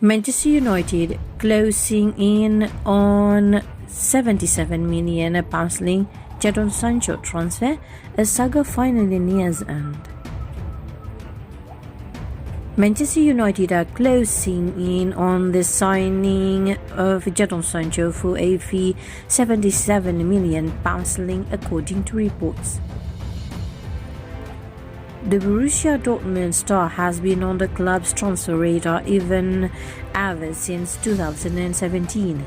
Manchester United closing in on £77 million link Jadon Sancho transfer, a saga finally nears end. Manchester United are closing in on the signing of Jadon Sancho for a fee £77 million link, according to reports. The Borussia Dortmund star has been on the club's transfer radar even ever since 2017.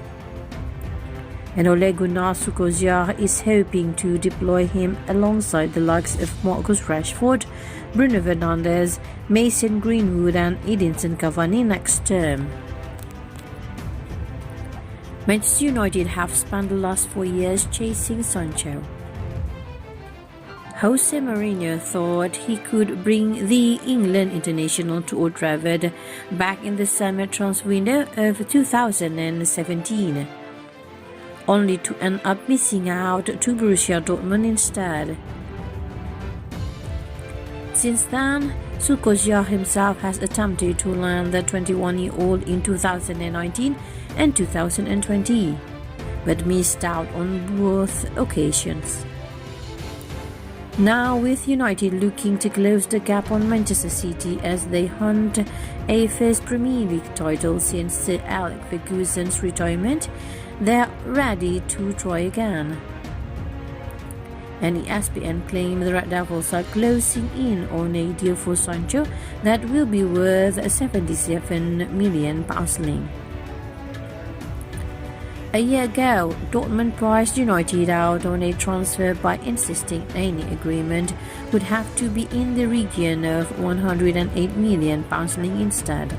And Ole Gunnar Solskjaer is hoping to deploy him alongside the likes of Marcus Rashford, Bruno Fernandes, Mason Greenwood and Edinson Cavani next term. Manchester United have spent the last 4 years chasing Sancho. Jose Mourinho thought he could bring the England international to Old Trafford back in the summer transfer window of 2017, only to end up missing out to Borussia Dortmund instead. Since then, Solskjaer himself has attempted to land the 21-year-old in 2019 and 2020, but missed out on both occasions. Now, with United looking to close the gap on Manchester City as they hunt a first Premier League title since Sir Alex Ferguson's retirement, they're ready to try again. And ESPN claimed the Red Devils are closing in on a deal for Sancho that will be worth £77 million link. A year ago, Dortmund priced United out on a transfer by insisting any agreement would have to be in the region of £108 million link instead.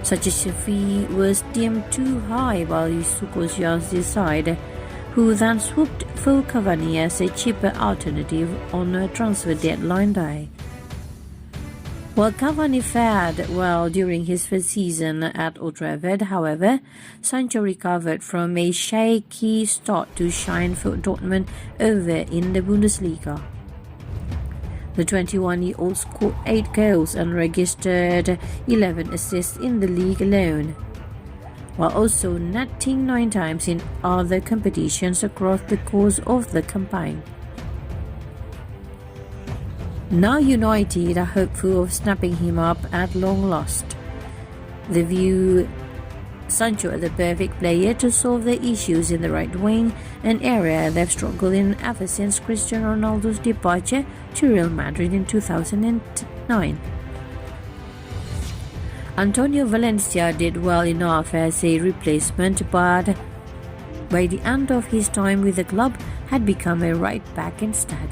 Such a fee was deemed too high by Solskjaer's side, who then swooped for Cavani as a cheaper alternative on a transfer deadline day. While Cavani fared well during his first season at Old Trafford, however, Sancho recovered from a shaky start to shine for Dortmund over in the Bundesliga. The 21-year-old scored 8 goals and registered 11 assists in the league alone, while also netting 9 times in other competitions across the course of the campaign. Now United are hopeful of snapping him up at long last. They view Sancho as the perfect player to solve the issues in the right wing, an area they've struggled in ever since Cristiano Ronaldo's departure to Real Madrid in 2009. Antonio Valencia did well enough as a replacement, but by the end of his time with the club had become a right back instead.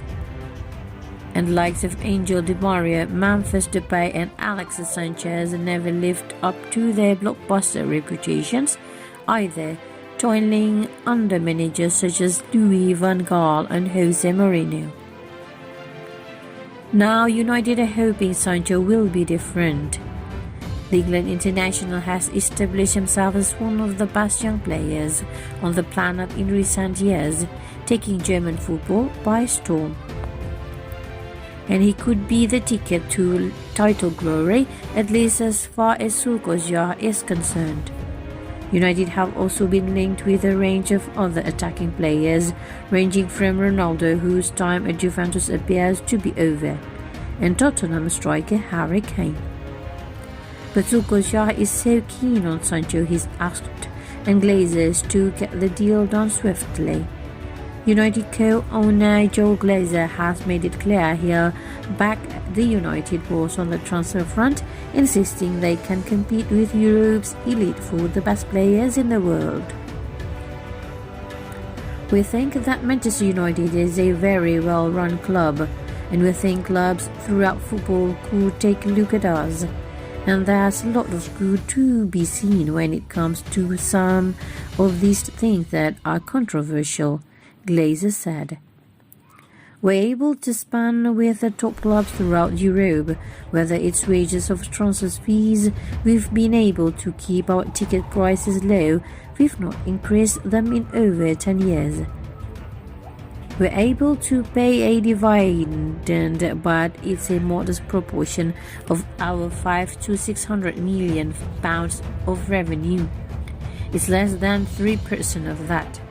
And likes of Angel Di Maria, Memphis Depay and Alex Sanchez never lived up to their blockbuster reputations, either, toiling under managers such as Louis van Gaal and Jose Mourinho. Now United are hoping Sancho will be different. The England international has established himself as one of the best young players on the planet in recent years, taking German football by storm. And he could be the ticket to title glory, at least as far as Solskjaer is concerned. United have also been linked with a range of other attacking players, ranging from Ronaldo, whose time at Juventus appears to be over, and Tottenham striker Harry Kane. But Solskjaer is so keen on Sancho he's asked and Glazers to get the deal done swiftly. United co-owner Joe Glazer has made it clear he'll back the United boss on the transfer front, insisting they can compete with Europe's elite for the best players in the world. We think that Manchester United is a very well-run club, and we think clubs throughout football could take a look at us. And there's a lot of good to be seen when it comes to some of these things that are controversial, Glazer said. We're able to span with the top clubs throughout Europe, whether it's wages or transfer fees. We've been able to keep our ticket prices low. We've not increased them in over 10 years. We're able to pay a dividend, but it's a modest proportion of our 5 to 600 million pounds of revenue. It's less than 3% of that.